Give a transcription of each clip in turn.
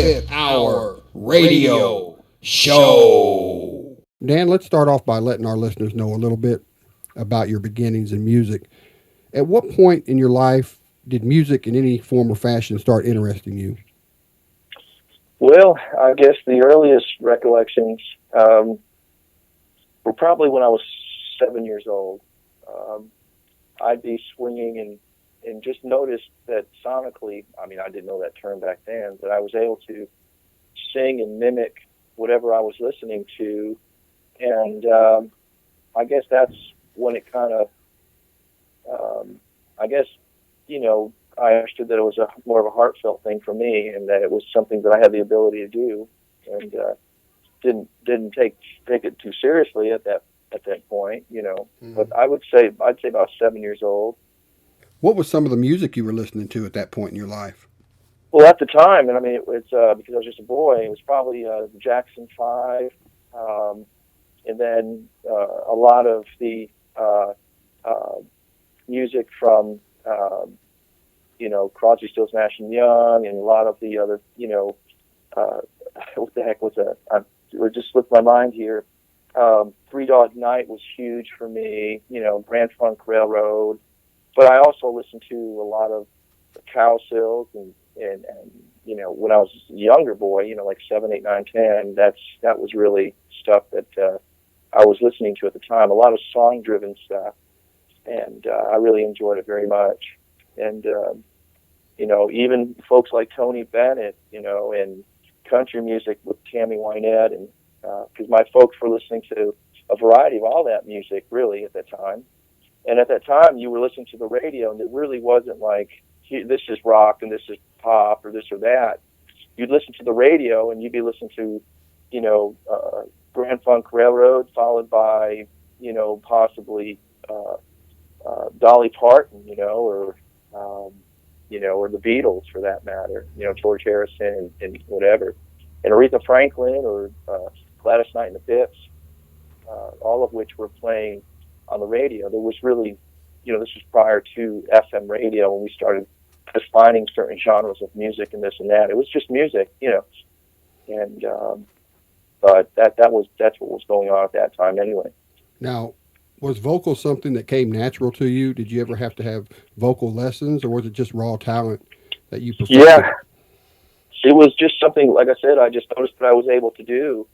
Fifth Hour Radio Show. Dan, let's start off by letting our listeners know a little bit about your beginnings in music. At what point in your life did music in any form or fashion start interesting you? Well, I guess the earliest recollections were probably when I was 7 years old. I'd be swinging and just noticed that sonically, I mean, I didn't know that term back then, but I was able to sing and mimic whatever I was listening to. And I guess that's when it kind of, I understood that it was more of a heartfelt thing for me, and that it was something that I had the ability to do, and didn't take it too seriously at that point, Mm-hmm. But I'd say about 7 years old. What was some of the music you were listening to at that point in your life? Well, at the time, and I mean, it's because I was just a boy, it was probably the Jackson 5, and then a lot of the music from, Crosby, Stills, Nash and Young, and a lot of the other, what the heck was that? It just slipped my mind here. Three Dog Night was huge for me, Grand Funk Railroad. But I also listened to a lot of the Cowsills and when I was a younger boy, like 7, 8, 9, 10, that was really stuff that I was listening to at the time. A lot of song-driven stuff, and I really enjoyed it very much. And even folks like Tony Bennett, and country music with Tammy Wynette, and because my folks were listening to a variety of all that music really at that time. And at that time, you were listening to the radio, and it really wasn't like, this is rock and this is pop or this or that. You'd listen to the radio, and you'd be listening to, Grand Funk Railroad, followed by, possibly Dolly Parton, or the Beatles for that matter, George Harrison and whatever, and Aretha Franklin or Gladys Knight and the Pips, all of which were playing on the radio. There was really, this was prior to FM radio when we started defining certain genres of music and this and that. It was just music, and but that's what was going on at that time anyway. Now, was vocal something that came natural to you? Did you ever have to have vocal lessons, or was it just raw talent that you perfected? Yeah, it was just something, like I said, I just noticed that I was able to do,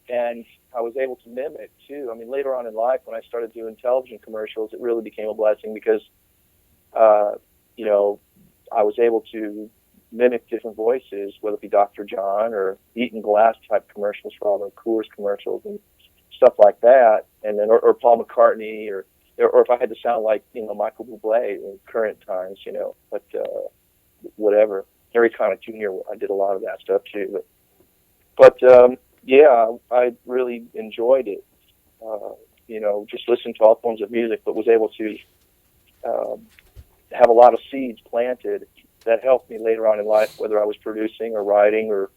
and I was able to mimic too. I mean, later on in life, when I started doing television commercials, it really became a blessing because, I was able to mimic different voices, whether it be Dr. John or Eaton Glass type commercials for all the Coors commercials and stuff like that, and then or Paul McCartney or if I had to sound like Michael Bublé in current times, but whatever. Harry Connick Jr. I did a lot of that stuff too, but yeah, I really enjoyed it. Just listening to all forms of music, but was able to have a lot of seeds planted that helped me later on in life, whether I was producing or writing or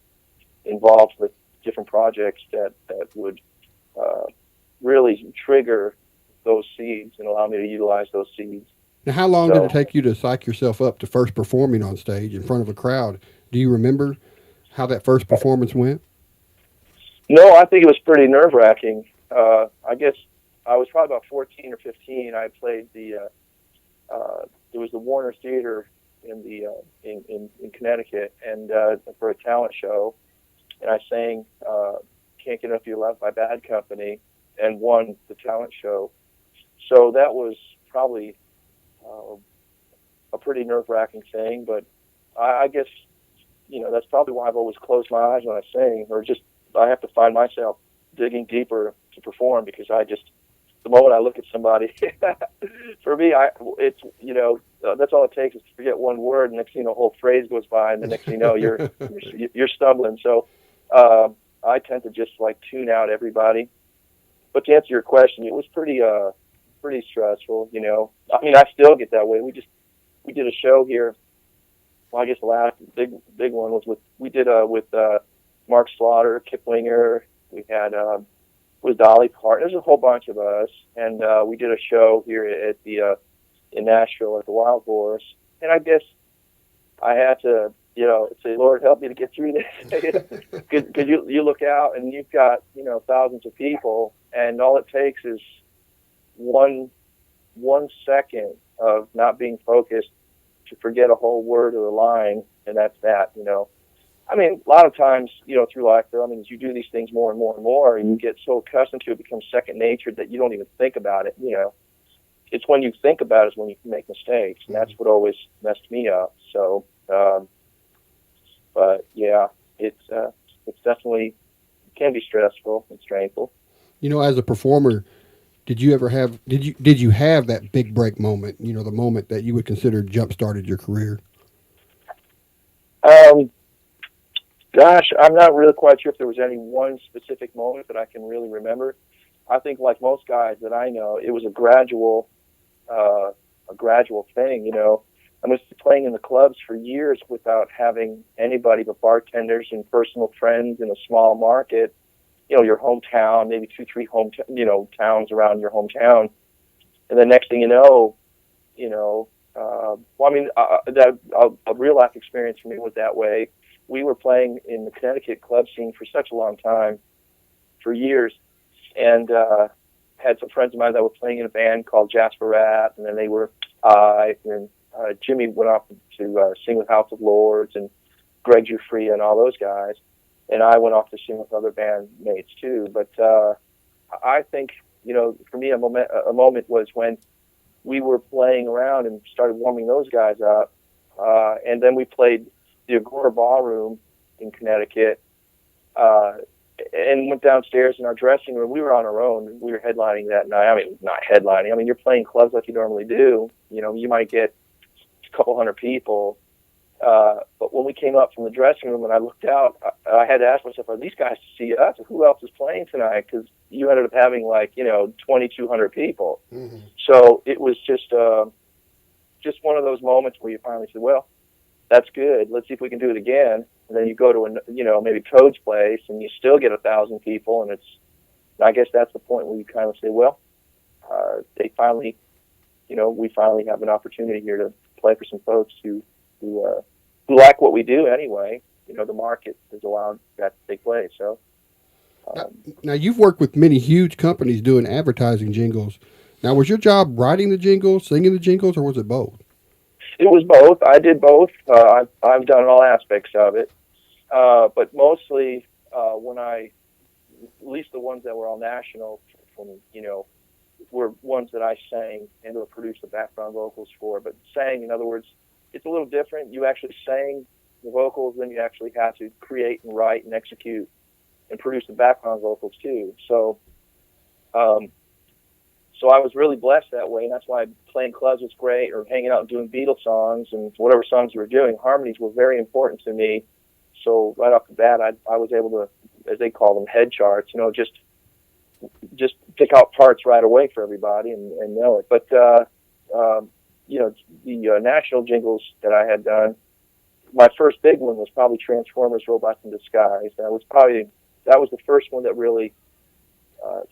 involved with different projects that would really trigger those seeds and allow me to utilize those seeds. Now, how long did it take you to psych yourself up to first performing on stage in front of a crowd? Do you remember how that first performance went? No, I think it was pretty nerve-wracking. I guess I was probably about 14 or 15. I played there was the Warner Theater in Connecticut, and for a talent show, and I sang "Can't Get Enough of Your Love" by Bad Company, and won the talent show. So that was probably a pretty nerve-wracking thing, but I guess that's probably why I've always closed my eyes when I sing, or just I have to find myself digging deeper to perform, because the moment I look at somebody, for me, it's that's all it takes is to forget one word, and next thing you know, a whole phrase goes by, and the next thing you know, you're stumbling. So I tend to just tune out everybody. But to answer your question, it was pretty stressful. I mean, I still get that way. We did a show here. Well, I guess the last big one was with Mark Slaughter, Kip Winger. We had with Dolly Parton. There's a whole bunch of us, and we did a show here at in Nashville at the Wild Horse. And I guess I had to say, Lord, help me to get through this. Because you look out and you've got, thousands of people, and all it takes is one second of not being focused to forget a whole word or a line, and that's that. I mean, a lot of times, through life, though, I mean, as you do these things more and more and more, and you get so accustomed to it, it becomes second nature that you don't even think about it. It's when you think about it is when you make mistakes, and that's what always messed me up. So, but yeah, it's definitely can be stressful and strainful. As a performer, did you have that big break moment? The moment that you would consider jump started your career. Gosh, I'm not really quite sure if there was any one specific moment that I can really remember. I think, like most guys that I know, it was a gradual thing. I was playing in the clubs for years without having anybody but bartenders and personal friends in a small market. Your hometown, maybe 2-3 towns around your hometown, and the next thing you know, a real life experience for me was that way. We were playing in the Connecticut club scene for such a long time, for years, and had some friends of mine that were playing in a band called Jasper Rat, and then they were and Jimmy went off to sing with House of Lords, and Greg Jufrey and all those guys, and I went off to sing with other bandmates too. But I think for me a moment was when we were playing around and started warming those guys up, and then we played the Agora Ballroom in Connecticut, and went downstairs in our dressing room. We were on our own. We were headlining that night. I mean, not headlining. I mean, you're playing clubs like you normally do. You might get a couple hundred people. But when we came up from the dressing room and I looked out, I had to ask myself, are these guys to see us? Who else is playing tonight? Because you ended up having 2,200 people. Mm-hmm. So it was just one of those moments where you finally said, well, that's good. Let's see if we can do it again. And then you go to maybe Code's place and you still get 1,000 people. And I guess that's the point where you kind of say, well, we finally have an opportunity here to play for some folks who like what we do anyway. The market has allowed that to take place. So now you've worked with many huge companies doing advertising jingles. Now, was your job writing the jingles, singing the jingles, or was it both? It was both. I did both. I've done all aspects of it, but mostly at least the ones that were all national, were ones that I sang and or produced the background vocals for. But sang, in other words, it's a little different. You actually sang the vocals, then you actually had to create and write and execute and produce the background vocals too. So I was really blessed that way, and that's why playing clubs was great, or hanging out and doing Beatles songs and whatever songs we were doing. Harmonies were very important to me. So right off the bat, I was able to, as they call them, head charts, just pick out parts right away for everybody and know it. But, the national jingles that I had done, my first big one was probably Transformers Robots in Disguise. That was the first one that really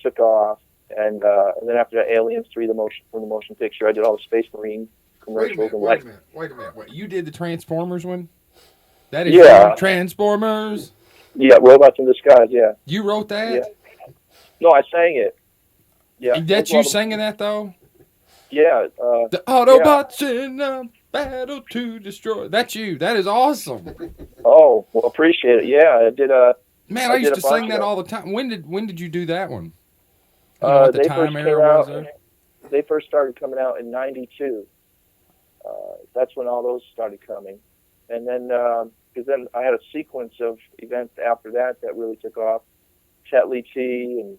took off. And then after that, Aliens 3, from the motion picture, I did all the Space Marine commercials. Wait a minute. You did the Transformers one? That is Transformers? Yeah, Robots in Disguise, yeah. You wrote that? Yeah. No, I sang it. Yeah. That's you singing that, though? Yeah. The Autobots in a battle to destroy. That's you. That is awesome. Oh, well, appreciate it. Yeah, I did. Man, I used to sing that all the time. When did you do that one? They first started coming out in '92. That's when all those started coming, and then because then I had a sequence of events after that really took off. Tetley Tea and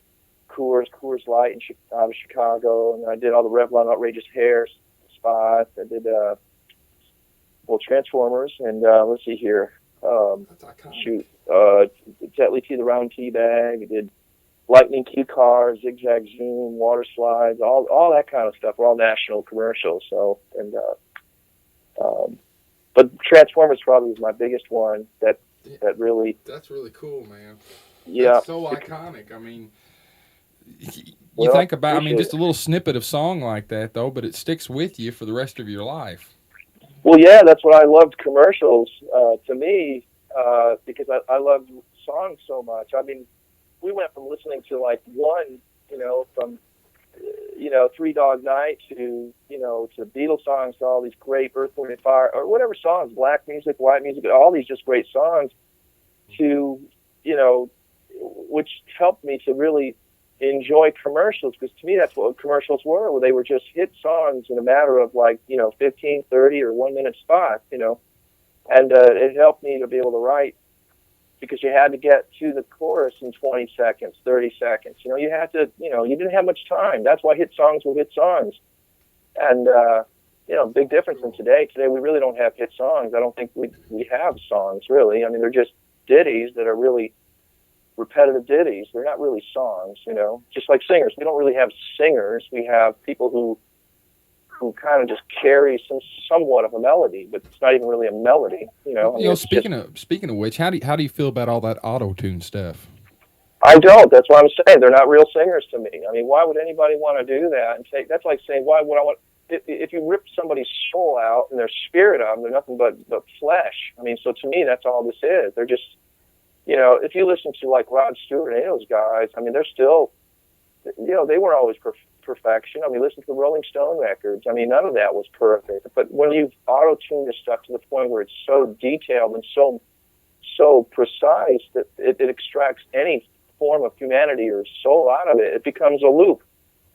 Coors Lite out of Chicago, and I did all the Revlon outrageous hair spots. I did Transformers, and let's see here. Tetley Tea, the round tea bag. I did Lightning Key Cars, Zigzag Zoom, Water Slides, all that kind of stuff. We're all national commercials. So, but Transformers probably was my biggest one. That really. That's really cool, man. Yeah. That's so iconic. I mean, you think about. I mean, just a little snippet of song like that, though, but it sticks with you for the rest of your life. Well, yeah, that's what I loved commercials, to me, because I loved songs so much. I mean, we went from listening to like one, from, Three Dog Night to, to Beatles songs, to all these great Earth, Wind and Fire, or whatever songs, black music, white music, all these just great songs to, which helped me to really enjoy commercials, because to me that's what commercials were, where they were just hit songs in a matter of 15, 30 or 1 minute spots, and it helped me to be able to write, because you had to get to the chorus in 20 seconds, 30 seconds. You had to, you didn't have much time. That's why hit songs were hit songs. And, big difference in today. Today we really don't have hit songs. I don't think we have songs, really. I mean, they're just ditties that are really repetitive ditties. They're not really songs, just like singers. We don't really have singers. We have people who kind of just carry somewhat of a melody, but it's not even really a melody, Speaking of which, how do you feel about all that auto-tune stuff? I don't. That's what I'm saying. They're not real singers to me. I mean, why would anybody want to do that? And that's like saying, why would I want? If you rip somebody's soul out and their spirit out, they're nothing but flesh. I mean, so to me, that's all this is. They're just, if you listen to like Rod Stewart and those guys, I mean, they're still, they weren't always perfection. I mean, listen to the Rolling Stone records. I mean, none of that was perfect. But when you auto-tune this stuff to the point where it's so detailed and so precise that it extracts any form of humanity or soul out of it, it becomes a loop.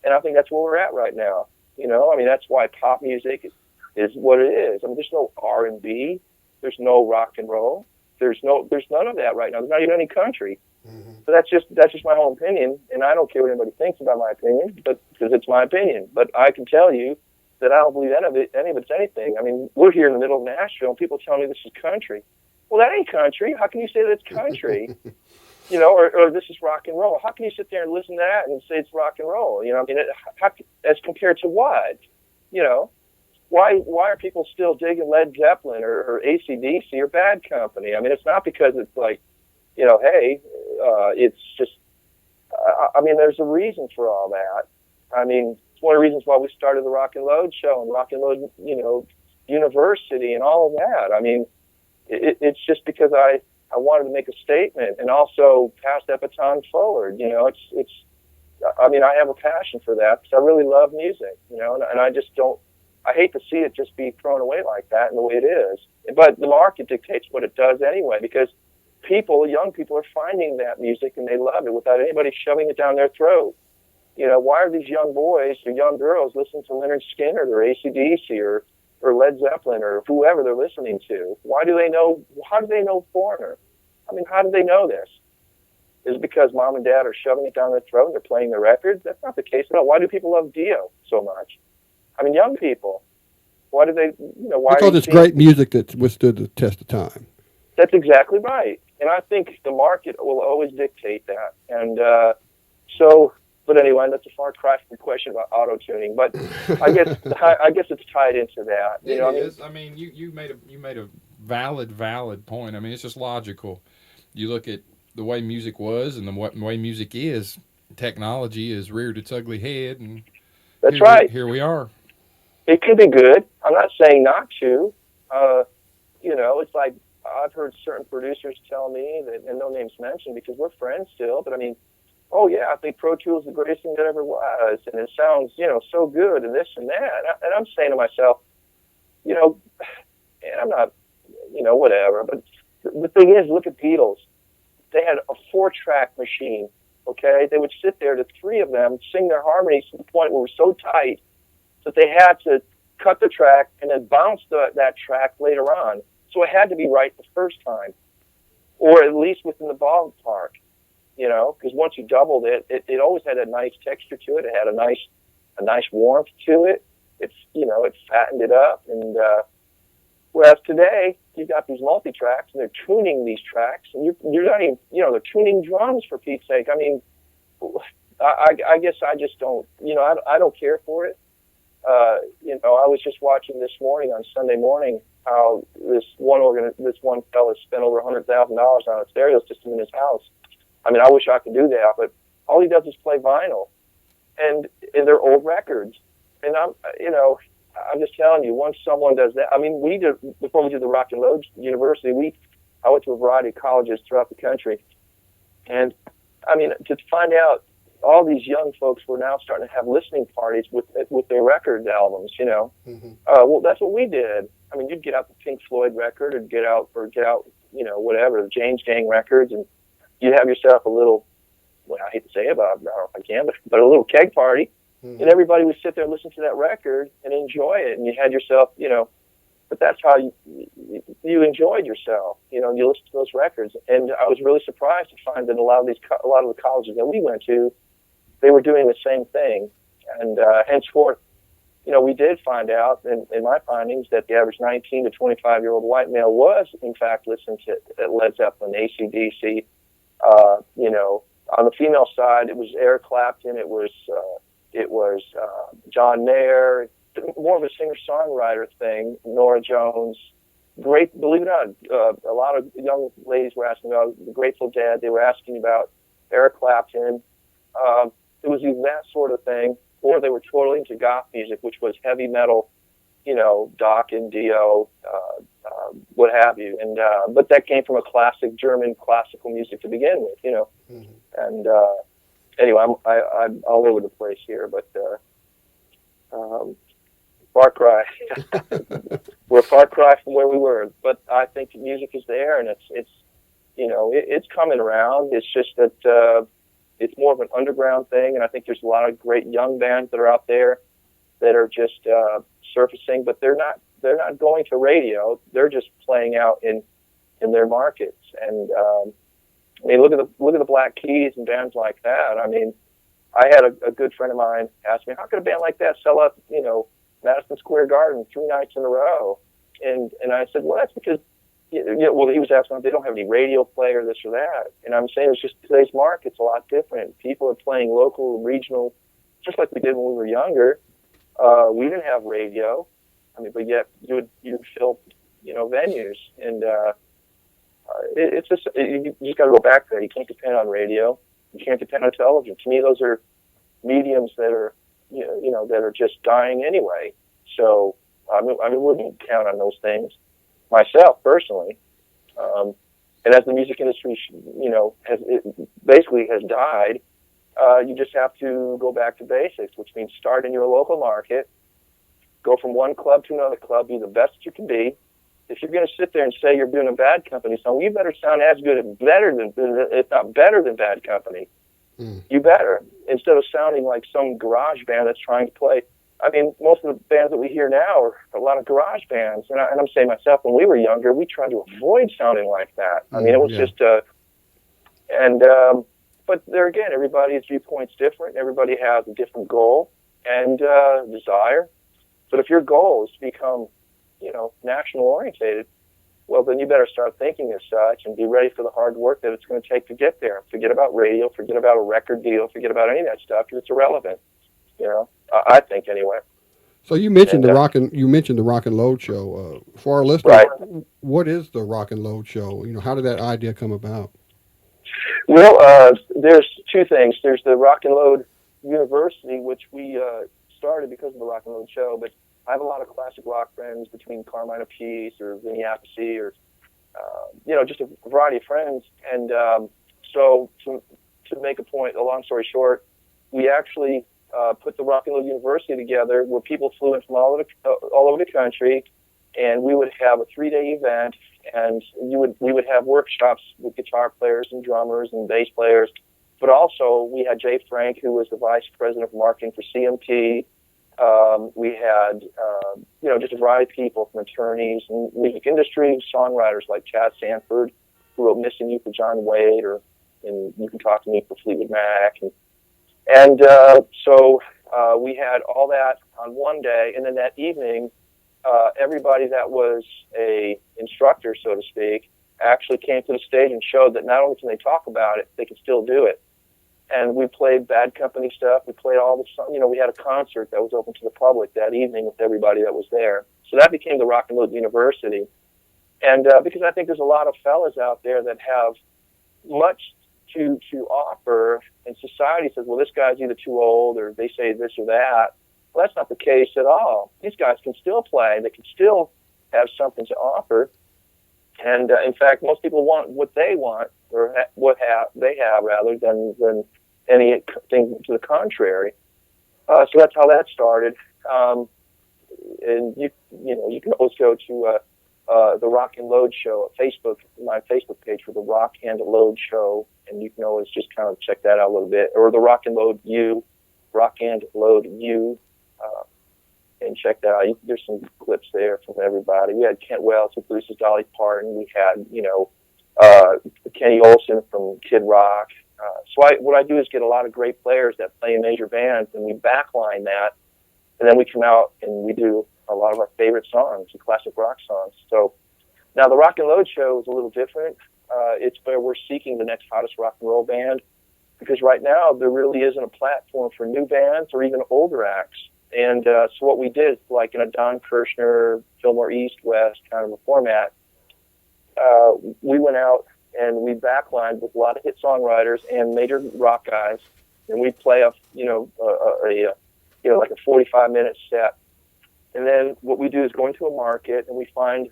And I think that's where we're at right now. I mean, that's why pop music is what it is. I mean, there's no R&B, there's no rock and roll, there's none of that right now. There's not even any country. Mm-hmm. So that's just my own opinion, and I don't care what anybody thinks about my opinion, but because it's my opinion. But I can tell you that I don't believe any of it's anything. I mean, we're here in the middle of Nashville, and people tell me this is country. Well, that ain't country. How can you say that it's country? Or this is rock and roll. How can you sit there and listen to that and say it's rock and roll? I mean, as compared to what? Why are people still digging Led Zeppelin or AC/DC or Bad Company? I mean, it's not because it's like, hey, it's just, I mean, there's a reason for all that. I mean, it's one of the reasons why we started the Rock and Load show and Rock and Load, University and all of that. I mean, it's just because I wanted to make a statement and also pass that baton forward. It's, I mean, I have a passion for that because I really love music, and I just don't, I hate to see it just be thrown away like that and the way it is. But the market dictates what it does anyway, because young people are finding that music and they love it without anybody shoving it down their throat. Why are these young boys or young girls listening to Leonard Skinner or AC/DC or Led Zeppelin or whoever they're listening to? How do they know Foreigner? I mean, how do they know this? Is it because mom and dad are shoving it down their throat and they're playing their records? That's not the case at all. Why do people love Dio so much? I mean, young people. Why do they, why? Because it's great music that's withstood the test of time. That's exactly right. And I think the market will always dictate that. And but anyway, that's a far cry from the question about auto-tuning. But I guess it's tied into that. It is. I mean, you made a valid point. I mean, it's just logical. You look at the way music was and the way music is. Technology has reared its ugly head, and that's right. Here we are. It can be good. I'm not saying not to. It's like I've heard certain producers tell me that, and no names mentioned because we're friends still, but I mean, oh yeah, I think Pro Tools is the greatest thing that ever was, and it sounds, so good, and this and that. And I'm saying to myself, and I'm not, whatever. But the thing is, look at Beatles. They had a 4-track machine. Okay, they would sit there, the three of them, sing their harmonies to the point where it was so tight that they had to cut the track and then bounce that track later on. So it had to be right the first time, or at least within the ballpark. Because once you doubled it, it always had a nice texture to it. It had a nice warmth to it. It's it fattened it up. And whereas today you've got these multi-tracks and they're tuning these tracks, and you're not even they're tuning drums for Pete's sake. I mean, I guess I just don't I don't care for it. I was just watching this morning on Sunday morning how this one fella spent over $100,000 on a stereo system in his house. I mean, I wish I could do that, but all he does is play vinyl, and they're old records. And I'm just telling you, once someone does that, I mean, we did, before we did the Rock and Load University, I went to a variety of colleges throughout the country. And, I mean, to find out all these young folks were now starting to have listening parties with their record albums, you know. Mm-hmm. Well, that's what we did. I mean, you'd get out the Pink Floyd record or get out, you know, whatever, the James Gang records, and you'd have yourself a little, well, I hate to say it, but I don't know if I can, but a little keg party. Mm-hmm. And everybody would sit there and listen to that record and enjoy it. And you had yourself, you know, but that's how you enjoyed yourself, you know, and you listened to those records. And I was really surprised to find that a lot of the colleges that we went to, they were doing the same thing. And henceforth, you know, we did find out in my findings that the average 19 to 25-year-old white male was, in fact, listening to Led Zeppelin, AC/DC. You know, on the female side, it was Eric Clapton, it was John Mayer, more of a singer-songwriter thing, Norah Jones. Great, believe it or not, a lot of young ladies were asking about the Grateful Dead. They were asking about Eric Clapton. It was either that sort of thing, or they were totally into goth music, which was heavy metal, you know, Doc and Dio, what have you. And but that came from a classic German classical music to begin with, you know. Mm-hmm. And anyway, I'm all over the place here, but far cry. We're a far cry from where we were, but I think music is there, and it's you know, it's coming around. It's just that it's more of an underground thing, and I think there's a lot of great young bands that are out there that are just surfacing, but they're not going to radio. They're just playing out in their markets. And I mean, look at the Black Keys and bands like that. I mean, I had a good friend of mine ask me, how could a band like that sell out, you know, Madison Square Garden 3 nights in a row? And I said, well, that's because, you know, well, he was asking if they don't have any radio play or this or that. And I'm saying it's just today's market's a lot different. People are playing local, regional, just like we did when we were younger. We didn't have radio. I mean, but yet you'd fill, you know, venues. And it's just, you just got to go back there. You can't depend on radio. You can't depend on television. To me, those are mediums that are, you know, that are just dying anyway. So I wouldn't count on those things myself personally. And as the music industry, you know, basically has died, you just have to go back to basics, which means start in your local market, go from one club to another club, be the best you can be. If you're going to sit there and say you're doing a Bad Company song, you better sound as good, if not better than Bad Company. Mm. You better, instead of sounding like some garage band that's trying to play. I mean, most of the bands that we hear now are a lot of garage bands. And I'm saying myself, when we were younger, we tried to avoid sounding like that. I mean, it was just, but there again, everybody's viewpoint's different. Everybody has a different goal and desire. But if your goal is to become, you know, national orientated, well, then you better start thinking as such and be ready for the hard work that it's going to take to get there. Forget about radio, forget about a record deal, forget about any of that stuff, because it's irrelevant. You know, I think anyway. So you mentioned the Rock and Load show. For our listeners, right. What is the Rock and Load show? You know, how did that idea come about? Well, there's two things. There's the Rock and Load University, which we started because of the Rock and Load show, but I have a lot of classic rock friends between Carmine Appice or Vinny Appice or, you know, just a variety of friends. And so to make a point, a long story short, we actually put the Rock and Load University together where people flew in from all over the country, and we would have a 3-day event, and we would have workshops with guitar players and drummers and bass players. But also we had Jay Frank, who was the vice president of marketing for CMT. We had, you know, just a variety of people from attorneys and music industry, songwriters like Chad Sanford, who wrote Missing You for John Wade, and You Can Talk to Me for Fleetwood Mac. And so we had all that on one day, and then that evening, everybody that was a instructor, so to speak, actually came to the stage and showed that not only can they talk about it, they can still do it. And we played Bad Company stuff. We played all the, you know, we had a concert that was open to the public that evening with everybody that was there. So that became the Rock and Load University. And because I think there's a lot of fellas out there that have much to offer, and society says, well, this guy's either too old, or they say this or that. Well, that's not the case at all. These guys can still play. They can still have something to offer. And in fact, most people want what they want, or they have rather than anything to the contrary. So that's how that started. And you can always go to the Rock and Load Show, my Facebook page for the Rock and Load Show, and you can always just kind of check that out a little bit, or the Rock and Load U, and check that out. There's some clips there from everybody. We had Kent Wells, who produces Dolly Parton. We had Kenny Olson from Kid Rock. So what I do is get a lot of great players that play in major bands, and we backline that, and then we come out and we do a lot of our favorite songs, the classic rock songs. So now the Rock and Load Show is a little different. It's where we're seeking the next hottest rock and roll band, because right now there really isn't a platform for new bands or even older acts. And so what we did, like in a Don Kirshner, Fillmore East, West kind of a format, we went out and we backlined with a lot of hit songwriters and major rock guys, and we play like a 45-minute set. And then what we do is go into a market and we find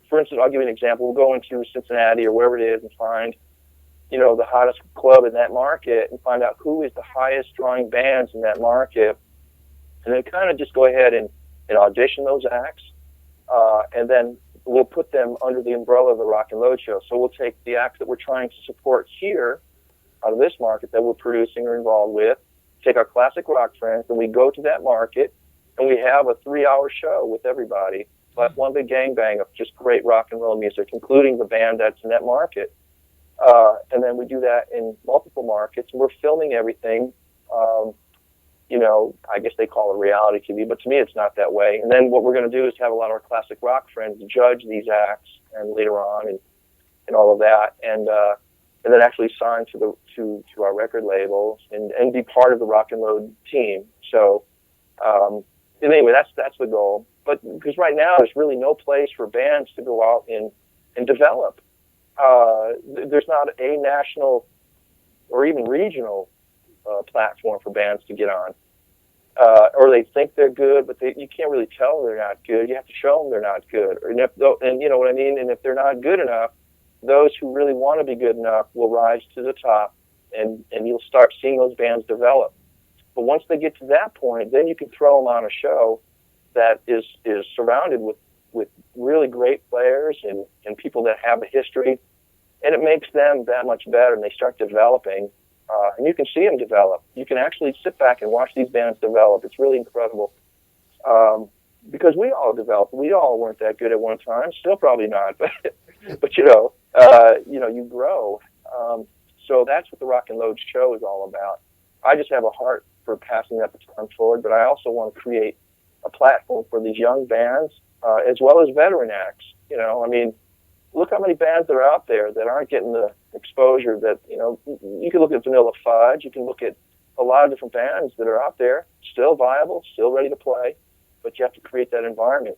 for instance, I'll give you an example. We'll go into Cincinnati or wherever it is and find, the hottest club in that market and find out who is the highest drawing bands in that market. And then kind of just go ahead and audition those acts. And then we'll put them under the umbrella of the Rock and Load Show. So we'll take the acts that we're trying to support here out of this market that we're producing or involved with, take our classic rock friends, and we go to that market, and we have a 3-hour show with everybody, like one big gangbang of just great rock and roll music, including the band that's in that market. And then we do that in multiple markets, and we're filming everything. I guess they call it reality TV, but to me it's not that way. And then what we're going to do is have a lot of our classic rock friends judge these acts, and later on, and all of that, and then actually sign to our record labels and be part of the Rock and Load team. So anyway, that's the goal. But because right now there's really no place for bands to go out and develop. There's not a national or even regional platform for bands to get on. Or they think they're good, but you can't really tell they're not good. You have to show them they're not good. And you know what I mean? And if they're not good enough, those who really want to be good enough will rise to the top, and you'll start seeing those bands develop. But once they get to that point, then you can throw them on a show that is surrounded with really great players and people that have a history, and it makes them that much better, and they start developing. And you can see them develop. You can actually sit back and watch these bands develop. It's really incredible. Because we all developed. We all weren't that good at one time. Still probably not, but you grow. So that's what the Rock and Load Show is all about. I just have a heart for passing that baton forward, but I also want to create a platform for these young bands, as well as veteran acts. Look how many bands are out there that aren't getting the exposure that, you can look at Vanilla Fudge, you can look at a lot of different bands that are out there, still viable, still ready to play, but you have to create that environment.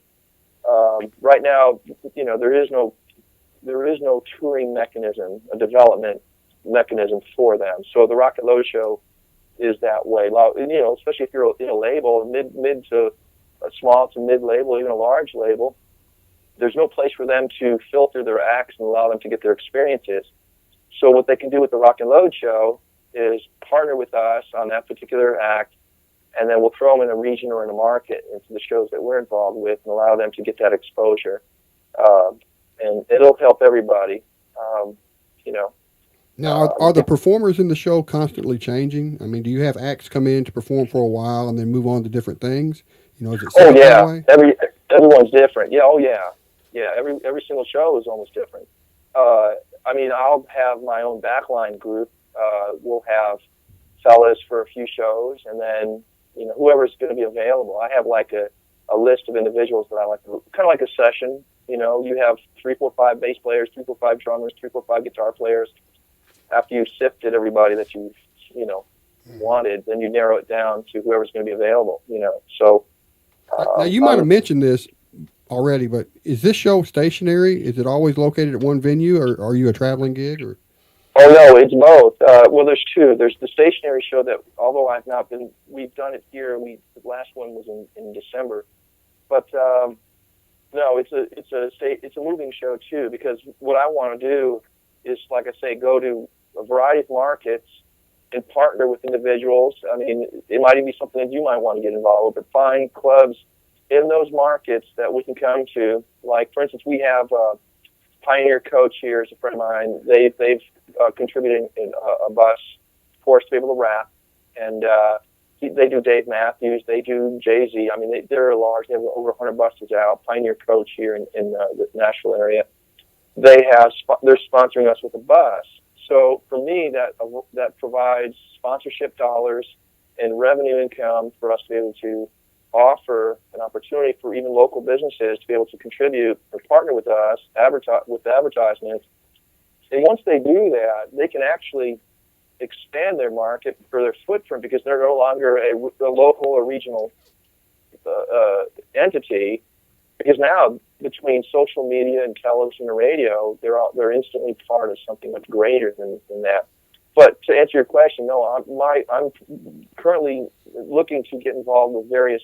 Right now, there is no touring mechanism, a development mechanism for them. So the Rock and Load Show is that way. Especially if you're in a label, mid to a small to mid label, even a large label, there's no place for them to filter their acts and allow them to get their experiences. So what they can do with the Rock and Load Show is partner with us on that particular act, and then we'll throw them in a region or in a market into the shows that we're involved with and allow them to get that exposure. And it'll help everybody, Now, are the performers in the show constantly changing? I mean, do you have acts come in to perform for a while and then move on to different things? Is it set up that way? Everyone's different. Yeah, oh yeah. Yeah, every single show is almost different. I'll have my own backline group. We'll have fellas for a few shows, and then whoever's going to be available. I have like a list of individuals that I like to, kind of like a session. You have 3, 4, 5 bass players, 3, 4, 5 drummers, 3, 4, 5 guitar players. After you've sifted everybody that you've wanted, then you narrow it down to whoever's going to be available. So now you might have mentioned this already, but is this show stationary? Is it always located at one venue, or are you a traveling gig? Or Oh no, it's both. Well, there's two. There's the stationary show that, although we've done it here. The last one was in December, but no, it's a moving show too, because what I want to do is, like I say, go to a variety of markets and partner with individuals. I mean, it might even be something that you might want to get involved with, but find clubs in those markets that we can come to. Like, for instance, we have Pioneer Coach here is a friend of mine. They've contributed in a bus for us to be able to rap, and they do Dave Matthews, they do Jay-Z. I mean, they're large. They have over 100 buses out. Pioneer Coach here in the Nashville area. They're sponsoring us with a bus. So for me, that provides sponsorship dollars and revenue income for us to be able to offer an opportunity for even local businesses to be able to contribute or partner with us, with advertisements. And once they do that, they can actually expand their market for their footprint, because they're no longer a local or regional entity. Because now, between social media and television and radio, they're instantly part of something much greater than that. But to answer your question, no, I'm currently looking to get involved with various,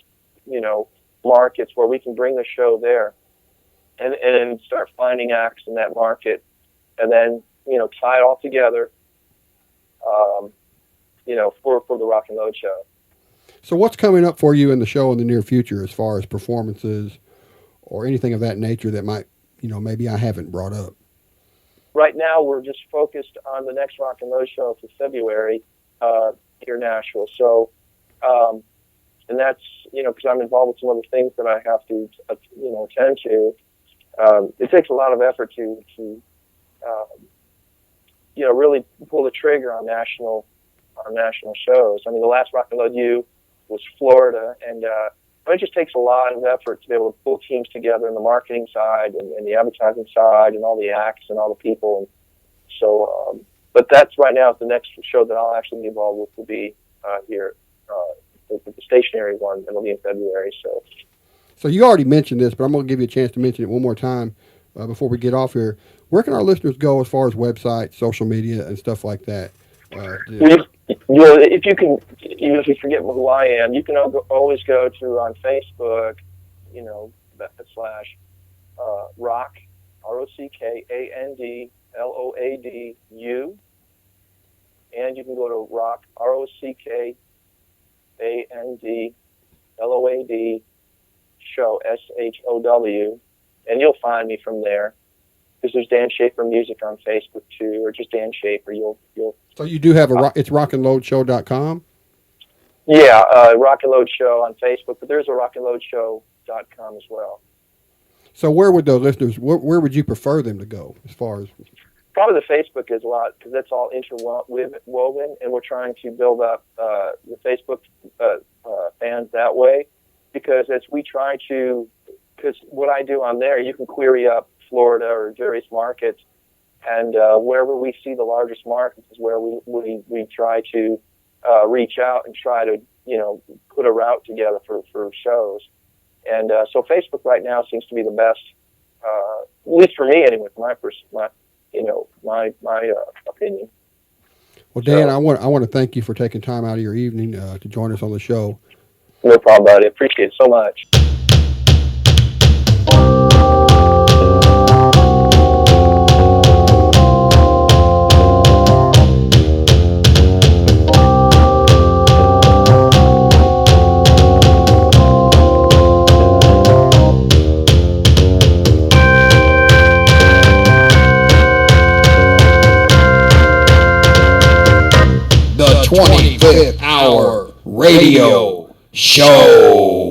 markets where we can bring the show there, and start finding acts in that market, and then tie it all together, for the Rock and Load show. So what's coming up for you in the show in the near future, as far as performances or anything of that nature that might, maybe I haven't brought up? Right now, we're just focused on the next Rock and Load show for February here in Nashville. So, and that's, because I'm involved with some other things that I have to, attend to. It takes a lot of effort to really pull the trigger on national shows. I mean, the last Rock and Load U was Florida, and it just takes a lot of effort to be able to pull teams together in the marketing side and the advertising side and all the acts and all the people. And so, but that's right now the next show that I'll actually be involved with will be here, the stationary one, and it'll be in February. So you already mentioned this, but I'm going to give you a chance to mention it one more time before we get off here. Where can our listeners go as far as websites, social media, and stuff like that? If you can, even if you forget who I am, you can always go to on Facebook, / rock, ROCKANDLOADU, and you can go to rock, ROCKANDLOAD show, SHOW, and you'll find me from there. Because there's Dan Shafer Music on Facebook too, or just Dan Shafer. You'll. So you do have it's rockandloadshow.com? Yeah, Rock and Load Show on Facebook, but there's a rockandloadshow.com as well. So where would those listeners? Where would you prefer them to go as far as? Probably the Facebook is a lot, because that's all interwoven, and we're trying to build up the Facebook fans that way. Because as we try to, because what I do on there, you can query up Florida or various markets, and wherever we see the largest markets is where we try to reach out and try to put a route together for shows. And so Facebook right now seems to be the best, at least for me anyway, my opinion. Well, Dan, I want to thank you for taking time out of your evening to join us on the show. No problem, buddy. I appreciate it so much. The 25th Hour Radio Show.